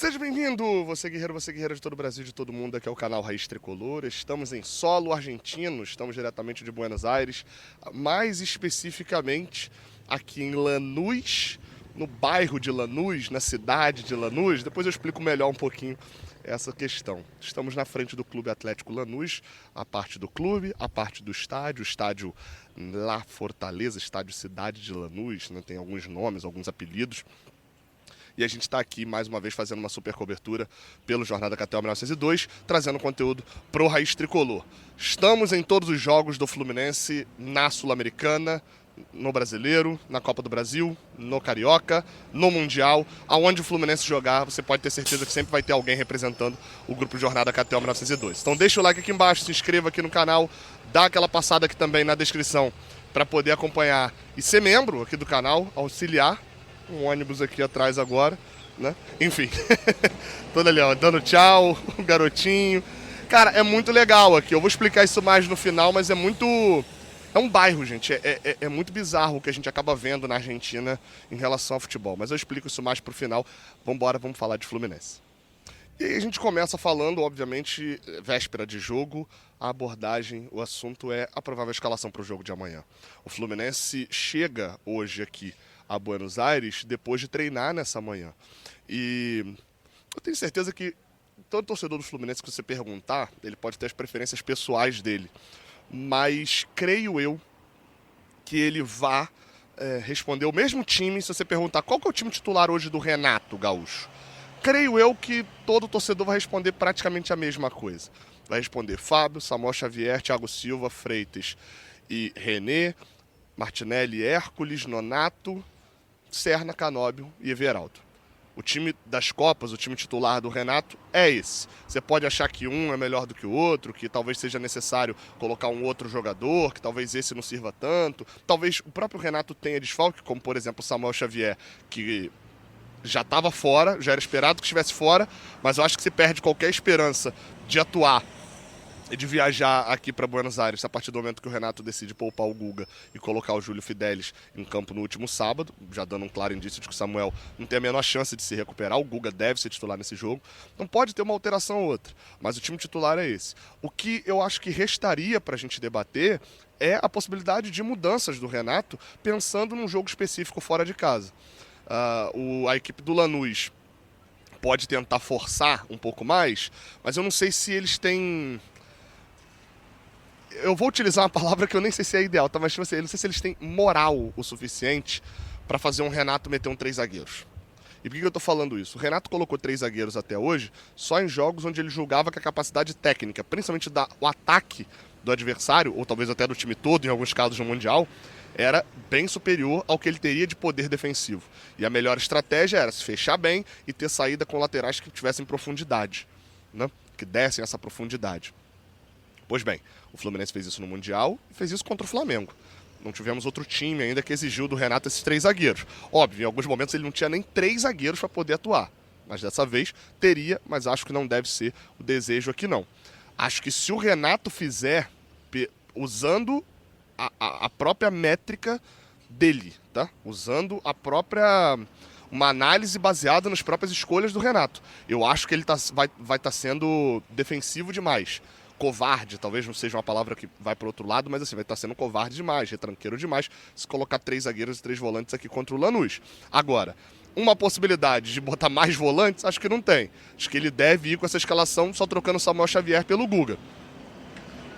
Seja bem-vindo, você guerreira de todo o Brasil, de todo mundo, aqui é o canal Raiz Tricolor. Estamos em solo argentino, estamos diretamente de Buenos Aires, mais especificamente aqui em Lanús, no bairro de Lanús, na cidade de Lanús. Depois eu explico melhor um pouquinho essa questão. Estamos na frente do Clube Atlético Lanús, a parte do clube, a parte do estádio, o estádio La Fortaleza, estádio Cidade de Lanús, né? Tem alguns nomes, alguns apelidos. E a gente está aqui mais uma vez fazendo uma super cobertura pelo Jornada Catel 1902, trazendo conteúdo pro Raiz Tricolor. Estamos em todos os jogos do Fluminense na Sul-Americana, no Brasileiro, na Copa do Brasil, no Carioca, no Mundial. Aonde o Fluminense jogar, você pode ter certeza que sempre vai ter alguém representando o grupo Jornada Catel 1902. Então deixa o like aqui embaixo, se inscreva aqui no canal, dá aquela passada aqui também na descrição para poder acompanhar e ser membro aqui do canal, auxiliar. Um ônibus aqui atrás agora, né? Enfim, todo ali, ó, dando tchau, o garotinho. Cara, é muito legal aqui. Eu vou explicar isso mais no final, mas é muito... É um bairro, gente. É muito bizarro o que a gente acaba vendo na Argentina em relação ao futebol. Mas eu explico isso mais pro final. Vambora, vamos falar de Fluminense. E aí a gente começa falando, obviamente, véspera de jogo, a abordagem, o assunto é a provável escalação para o jogo de amanhã. O Fluminense chega hoje aqui a Buenos Aires depois de treinar nessa manhã. E eu tenho certeza que todo torcedor do Fluminense que você perguntar, ele pode ter as preferências pessoais dele. Mas creio eu que ele vá responder o mesmo time se você perguntar qual que é o time titular hoje do Renato Gaúcho. Creio eu que todo torcedor vai responder praticamente a mesma coisa. Vai responder Fábio, Samuel Xavier, Thiago Silva, Freitas e René, Martinelli, Hércules, Nonato, Serna, Canóbio e Everaldo. O time das Copas, o time titular do Renato é esse. Você pode achar que um é melhor do que o outro, que talvez seja necessário colocar um outro jogador, que talvez esse não sirva tanto. Talvez o próprio Renato tenha desfalque, como por exemplo o Samuel Xavier, que já estava fora, já era esperado que estivesse fora, mas eu acho que se perde qualquer esperança de atuar e de viajar aqui para Buenos Aires a partir do momento que o Renato decide poupar o Guga e colocar o Júlio Fidelis em campo no último sábado, já dando um claro indício de que o Samuel não tem a menor chance de se recuperar, o Guga deve ser titular nesse jogo, então pode ter uma alteração ou outra, mas o time titular é esse. O que eu acho que restaria para a gente debater é a possibilidade de mudanças do Renato, pensando num jogo específico fora de casa. A equipe do Lanús pode tentar forçar um pouco mais, mas eu não sei se eles têm... Eu vou utilizar uma palavra que eu nem sei se é ideal, tá? Mas tipo assim, eu não sei se eles têm moral o suficiente para fazer um Renato meter um 3 zagueiros. E por que eu tô falando isso? O Renato colocou 3 zagueiros até hoje só em jogos onde ele julgava que a capacidade técnica, principalmente o ataque do adversário, ou talvez até do time todo, em alguns casos no Mundial, era bem superior ao que ele teria de poder defensivo. E a melhor estratégia era se fechar bem e ter saída com laterais que tivessem profundidade, né? Que dessem essa profundidade. Pois bem, o Fluminense fez isso no Mundial e fez isso contra o Flamengo. Não tivemos outro time ainda que exigiu do Renato esses 3 zagueiros. Óbvio, em alguns momentos ele não tinha nem 3 zagueiros para poder atuar. Mas dessa vez teria, mas acho que não deve ser o desejo aqui não. Acho que se o Renato fizer usando a própria métrica dele, tá? Usando a própria... uma análise baseada nas próprias escolhas do Renato. Eu acho que ele vai estar sendo defensivo demais. Covarde, talvez não seja uma palavra que vai para o outro lado, mas assim, vai estar sendo covarde demais, retranqueiro demais, se colocar 3 zagueiros e 3 volantes aqui contra o Lanús. Agora, uma possibilidade de botar mais volantes, acho que não tem. Acho que ele deve ir com essa escalação só trocando o Samuel Xavier pelo Guga.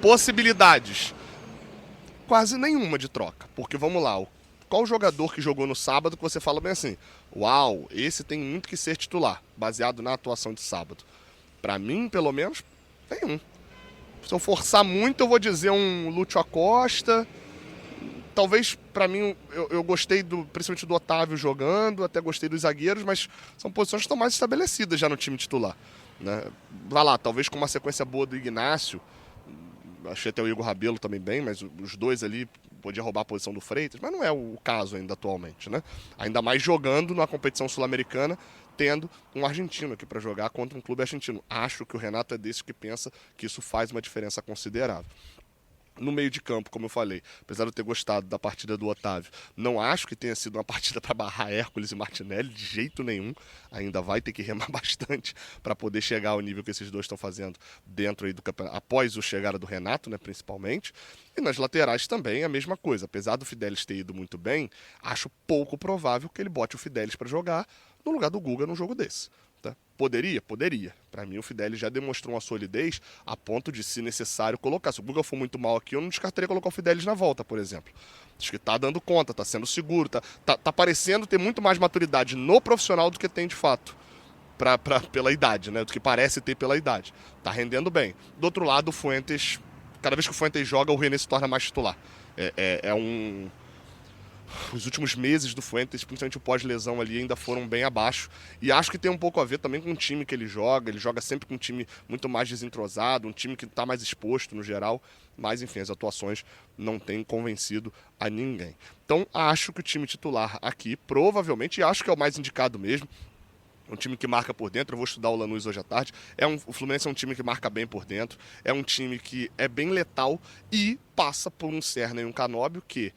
Possibilidades? Quase nenhuma de troca, porque vamos lá, qual jogador que jogou no sábado que você fala bem assim, uau, esse tem muito que ser titular, baseado na atuação de sábado? Pra mim, pelo menos, tem um. Se eu forçar muito, eu vou dizer um Lúcio Acosta. Talvez, pra mim, eu gostei principalmente do Otávio jogando, até gostei dos zagueiros, mas são posições que estão mais estabelecidas já no time titular, né? Vai lá, talvez com uma sequência boa do Ignacio, achei até o Igor Rabelo também bem, mas os dois ali podia roubar a posição do Freitas, mas não é o caso ainda atualmente, né? Ainda mais jogando na competição sul-americana, tendo um argentino aqui para jogar contra um clube argentino. Acho que o Renato é desse que pensa que isso faz uma diferença considerável. No meio de campo, como eu falei, apesar de eu ter gostado da partida do Otávio, não acho que tenha sido uma partida para barrar Hércules e Martinelli, de jeito nenhum. Ainda vai ter que remar bastante para poder chegar ao nível que esses dois estão fazendo dentro aí do campeonato, após a chegada do Renato, né, principalmente. E nas laterais também a mesma coisa. Apesar do Fidelis ter ido muito bem, acho pouco provável que ele bote o Fidelis para jogar no lugar do Guga num jogo desse. Tá? Poderia? Poderia. Para mim, o Fidelis já demonstrou uma solidez a ponto de, se necessário, colocar. Se o Guga for muito mal aqui, eu não descartaria colocar o Fidelis na volta, por exemplo. Acho que tá dando conta, tá sendo seguro, tá parecendo ter muito mais maturidade no profissional do que tem de fato. Pela idade, né? Do que parece ter pela idade. Tá rendendo bem. Do outro lado, o Fuentes, cada vez que o Fuentes joga, o René se torna mais titular. Os últimos meses do Fuentes, principalmente o pós-lesão ali, ainda foram bem abaixo. E acho que tem um pouco a ver também com o time que ele joga sempre com um time muito mais desentrosado, um time que está mais exposto no geral. Mas, enfim, as atuações não têm convencido a ninguém. Então, acho que o time titular aqui, provavelmente, e acho que é o mais indicado mesmo, um time que marca por dentro. Eu vou estudar o Lanús hoje à tarde. O Fluminense é um time que marca bem por dentro. É um time que é bem letal e passa por um Serna e um Canóbio que,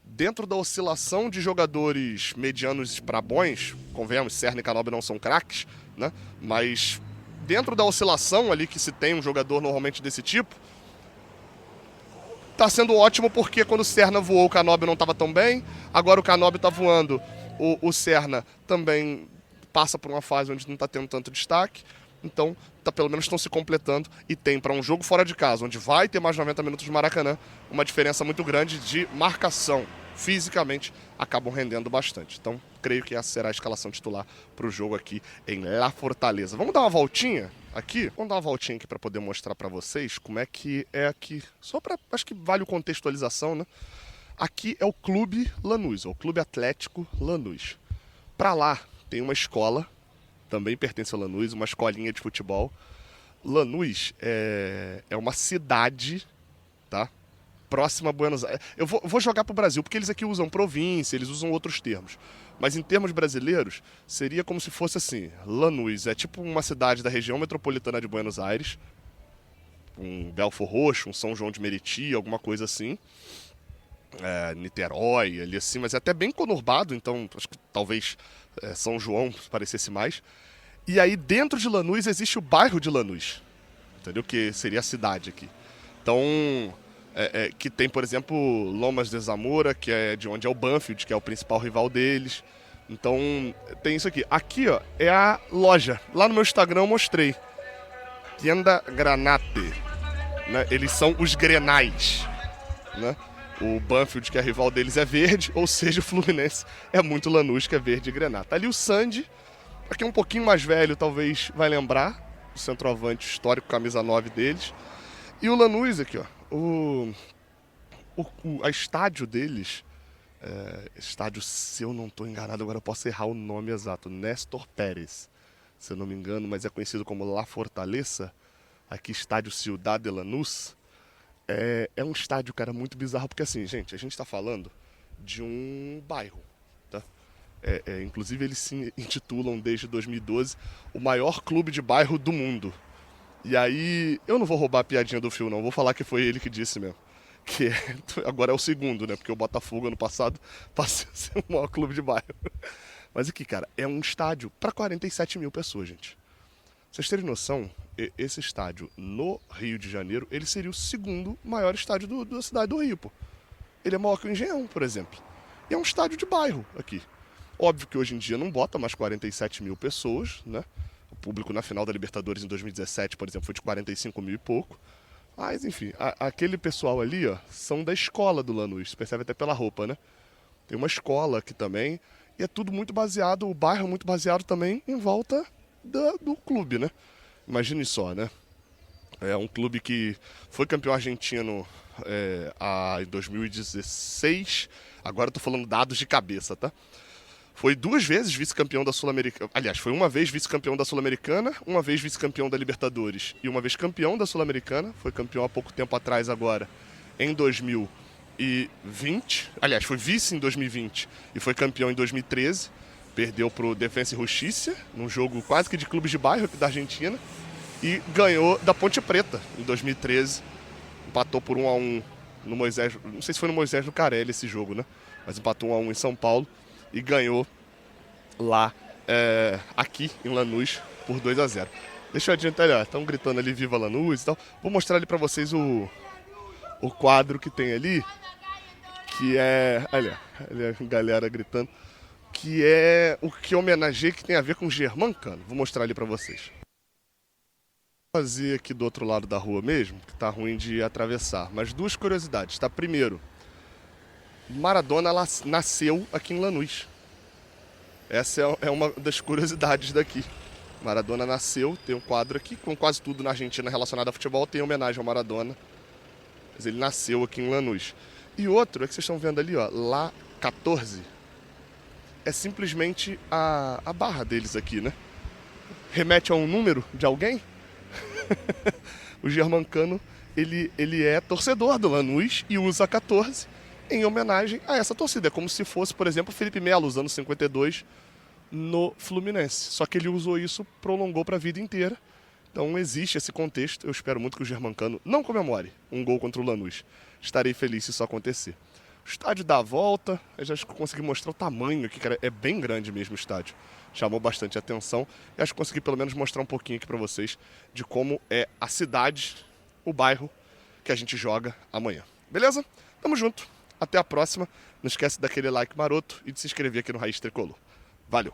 dentro da oscilação de jogadores medianos para bons, convenhamos, Serna e Canóbio não são craques, né? Mas dentro da oscilação ali que se tem um jogador normalmente desse tipo, tá sendo ótimo porque quando o Serna voou, o Canóbio não estava tão bem. Agora o Canóbio está voando, o Serna também passa por uma fase onde não está tendo tanto destaque. Então, pelo menos estão se completando e tem para um jogo fora de casa, onde vai ter mais 90 minutos de Maracanã, uma diferença muito grande de marcação. Fisicamente, acabam rendendo bastante. Então, creio que essa será a escalação titular para o jogo aqui em La Fortaleza. Vamos dar uma voltinha aqui? Vamos dar uma voltinha aqui para poder mostrar para vocês como é que é aqui. Acho que vale a contextualização, né? Aqui é o Clube Lanús, o Clube Atlético Lanús. Para lá tem uma escola, também pertence ao Lanús, uma escolinha de futebol. Lanús é uma cidade, tá? Próxima a Buenos Aires. Eu vou jogar para o Brasil, porque eles aqui usam província, eles usam outros termos. Mas em termos brasileiros, seria como se fosse assim. Lanús é tipo uma cidade da região metropolitana de Buenos Aires, um Belfor Roxo, um São João de Meriti, alguma coisa assim. Niterói, ali assim, mas é até bem conurbado, então acho que talvez São João parecesse mais. E aí dentro de Lanús existe o bairro de Lanús, entendeu? Que seria a cidade aqui. Então, que tem, por exemplo, Lomas de Zamora, que é de onde é o Banfield, que é o principal rival deles. Então, tem isso aqui. Aqui, ó, é a loja. Lá no meu Instagram eu mostrei. Tienda Granate. Né? Eles são os Grenais, né? O Banfield, que é rival deles, é verde, ou seja, o Fluminense é muito Lanús, que é verde e granata. Ali o Sandy, aqui é um pouquinho mais velho, talvez vai lembrar, o centroavante histórico, camisa 9 deles. E o Lanús aqui, ó, a estádio deles, estádio, se eu não estou enganado, agora eu posso errar o nome exato, Néstor Pérez, se eu não me engano, mas é conhecido como La Fortaleza, aqui estádio Ciudad de Lanús. É um estádio, cara, muito bizarro, porque assim, gente, a gente está falando de um bairro, tá? Inclusive eles se intitulam desde 2012 o maior clube de bairro do mundo. E aí, eu não vou roubar a piadinha do Phil, não, vou falar que foi ele que disse mesmo. Que agora é o segundo, né? Porque o Botafogo ano passado passou a ser o maior clube de bairro. Mas aqui, cara, é um estádio para 47 mil pessoas, gente. Vocês terem noção, esse estádio no Rio de Janeiro, ele seria o segundo maior estádio da cidade do Rio, pô. Ele é maior que o Engenhão, por exemplo. E é um estádio de bairro aqui. Óbvio que hoje em dia não bota mais 47 mil pessoas, né? O público na final da Libertadores em 2017, por exemplo, foi de 45 mil e pouco. Mas, enfim, aquele pessoal ali, ó, são da escola do Lanús. Você percebe até pela roupa, né? Tem uma escola aqui também. E é tudo muito baseado, o bairro muito baseado também em volta do clube, né? Imagine só, né? É um clube que foi campeão argentino em 2016. Agora eu tô falando dados de cabeça, tá? Foi 2 vezes vice-campeão da Sul-Americana. Aliás, foi uma vez vice-campeão da Sul-Americana, uma vez vice-campeão da Libertadores e uma vez campeão da Sul-Americana. Foi campeão há pouco tempo atrás agora, em 2020. Aliás, foi vice em 2020 e foi campeão em 2013. Perdeu pro Defensa e Justiça, num jogo quase que de clubes de bairro aqui da Argentina. E ganhou da Ponte Preta em 2013. empatou por 1-1 no Moisés, não sei se foi no Moisés do Carelli esse jogo, né? Mas empatou 1-1 em São Paulo e ganhou lá, aqui em Lanús, por 2-0. Deixa eu adiantar ali, ó, estão gritando ali Viva Lanús e tal. Vou mostrar ali pra vocês o quadro que tem ali, que é, olha a galera gritando, que é o que homenageia, que tem a ver com Germancano. Vou mostrar ali pra vocês. Vou fazer aqui do outro lado da rua mesmo, que tá ruim de atravessar. Mas duas curiosidades, tá? Primeiro, Maradona nasceu aqui em Lanús. Essa é uma das curiosidades daqui. Maradona nasceu, tem um quadro aqui, com quase tudo na Argentina relacionado a futebol, tem homenagem ao Maradona. Mas ele nasceu aqui em Lanús. E outro, é que vocês estão vendo ali, ó, lá 14. É simplesmente a barra deles aqui, né? Remete a um número de alguém? O Germancano, ele é torcedor do Lanús e usa 14 em homenagem a essa torcida. É como se fosse, por exemplo, o Felipe Melo, usando 52 no Fluminense. Só que ele usou isso, prolongou para a vida inteira. Então existe esse contexto. Eu espero muito que o Germancano não comemore um gol contra o Lanús. Estarei feliz se isso acontecer. O estádio dá a volta, eu já consegui mostrar o tamanho aqui, cara. É bem grande mesmo o estádio. Chamou bastante atenção. E acho que consegui pelo menos mostrar um pouquinho aqui para vocês de como é a cidade, o bairro que a gente joga amanhã. Beleza? Tamo junto. Até a próxima. Não esquece daquele like maroto e de se inscrever aqui no Raiz Tricolor. Valeu!